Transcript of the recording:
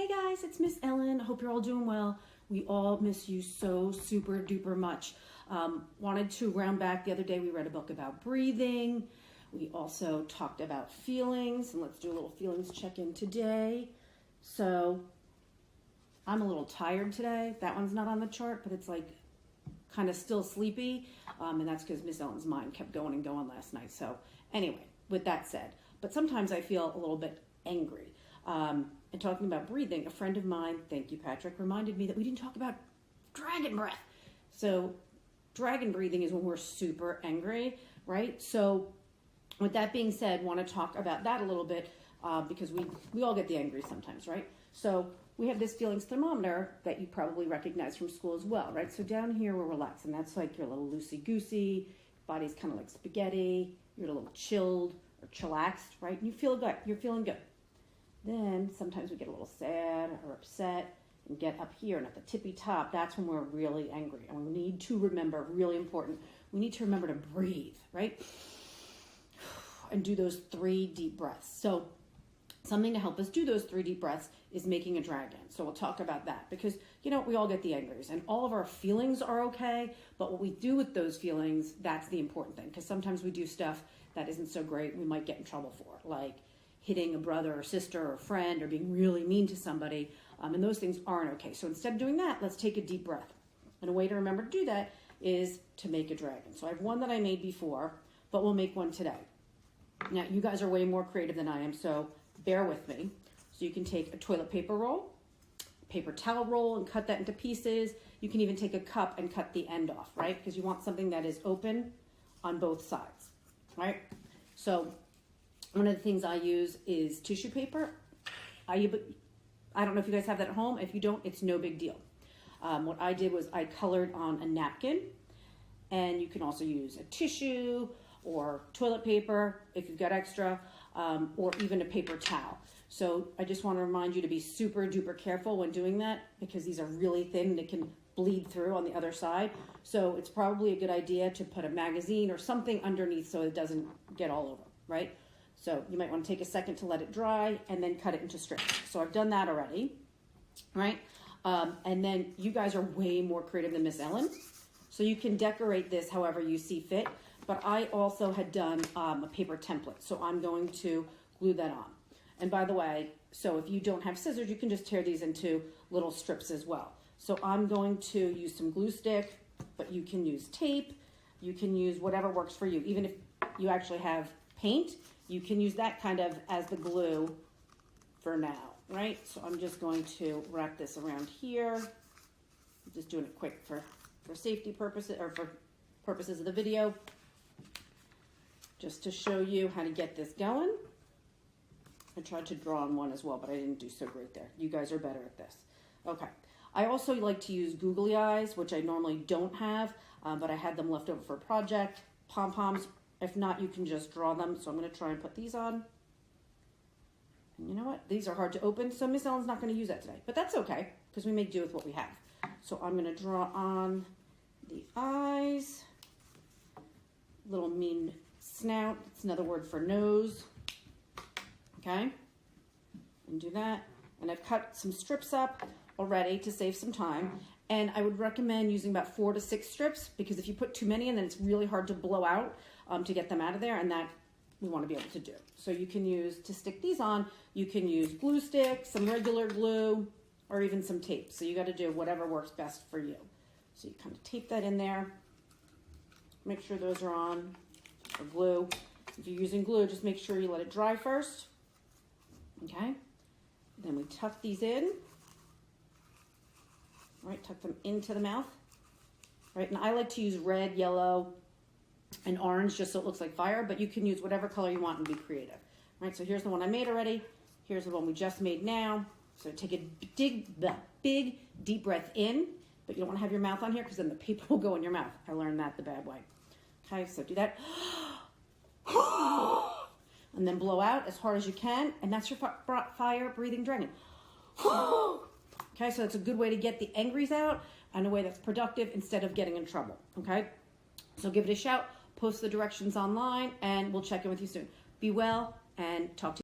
Hey guys, it's Miss Ellen. I hope you're all doing well. We all miss you so super duper much. Wanted to round back. The other day we read a book about breathing. We also talked about feelings, and let's do a little feelings check-in today. So I'm a little tired today. That one's not on the chart, but it's like kind of still sleepy, and that's because Miss Ellen's mind kept going and going last night. So anyway, with that said, but sometimes I feel a little bit angry. And talking about breathing, a friend of mine, thank you Patrick, reminded me that we didn't talk about dragon breath. So dragon breathing is when we're super angry, right? So with that being said, want to talk about that a little bit because we all get the angry sometimes, right? So we have this feelings thermometer that you probably recognize from school as well, right? So down here we're relaxed, and that's like you're a little loosey-goosey, body's kind of like spaghetti, you're a little chilled or chillaxed, right? And you feel good, you're feeling good. Then sometimes we get a little sad or upset and get up here, and at the tippy top, that's when we're really angry. And we need to remember, really important, we need to remember to breathe, right? And do those 3 deep breaths. So something to help us do those 3 deep breaths is making a dragon. So we'll talk about that because, you know, we all get the angries and all of our feelings are okay, but what we do with those feelings, that's the important thing, because sometimes we do stuff that isn't so great we might get in trouble for, like hitting a brother or sister or friend or being really mean to somebody, and those things aren't okay. So instead of doing that, let's take a deep breath. And a way to remember to do that is to make a dragon. So I have one that I made before, but we'll make one today. Now, you guys are way more creative than I am, so bear with me. So you can take a toilet paper roll, paper towel roll, and cut that into pieces. You can even take a cup and cut the end off, right? Because you want something that is open on both sides, right? So one of the things I use is tissue paper. I don't know if you guys have that at home. If you don't, it's no big deal. What I did was I colored on a napkin, and you can also use a tissue or toilet paper if you've got extra, or even a paper towel. So I just want to remind you to be super duper careful when doing that, because these are really thin. They can bleed through on the other side. So it's probably a good idea to put a magazine or something underneath so it doesn't get all over, right? So you might want to take a second to let it dry and then cut it into strips. So I've done that already, right? And then you guys are way more creative than Miss Ellen. So you can decorate this however you see fit. But I also had done a paper template. So I'm going to glue that on. And by the way, so if you don't have scissors, you can just tear these into little strips as well. So I'm going to use some glue stick, but you can use tape. You can use whatever works for you. Even if you actually have paint, you can use that kind of as the glue for now, right? So I'm just going to wrap this around here. I'm just doing it quick for safety purposes, or for purposes of the video, just to show you how to get this going. I tried to draw on one as well, but I didn't do so great there. You guys are better at this. Okay. I also like to use googly eyes, which I normally don't have, but I had them left over for a project. Pompoms. If not, you can just draw them. So I'm going to try and put these on. And you know what? These are hard to open, so Miss Ellen's not going to use that today. But that's okay, because we make do with what we have. So I'm going to draw on the eyes. Little mean snout. It's another word for nose. Okay? And do that. And I've cut some strips up already to save some time. And I would recommend using about 4 to 6 strips, because if you put too many in, then it's really hard to blow out to get them out of there, and that we want to be able to do. So you can use, to stick these on, you can use glue sticks, some regular glue, or even some tape. So you got to do whatever works best for you. So you kind of tape that in there. Make sure those are on, or glue. If you're using glue, just make sure you let it dry first. Okay? Then we tuck these in. Right, tuck them into the mouth. Right, and I like to use red, yellow, and orange just so it looks like fire, but you can use whatever color you want and be creative. Right, so here's the one I made already. Here's the one we just made now. So take a big deep breath in, but you don't want to have your mouth on here because then the paper will go in your mouth. I learned that the bad way. Okay, so do that. And then blow out as hard as you can, and that's your fire-breathing dragon. Okay, so it's a good way to get the angries out in a way that's productive instead of getting in trouble, okay? So give it a shout, post the directions online, and we'll check in with you soon. Be well, and talk to you.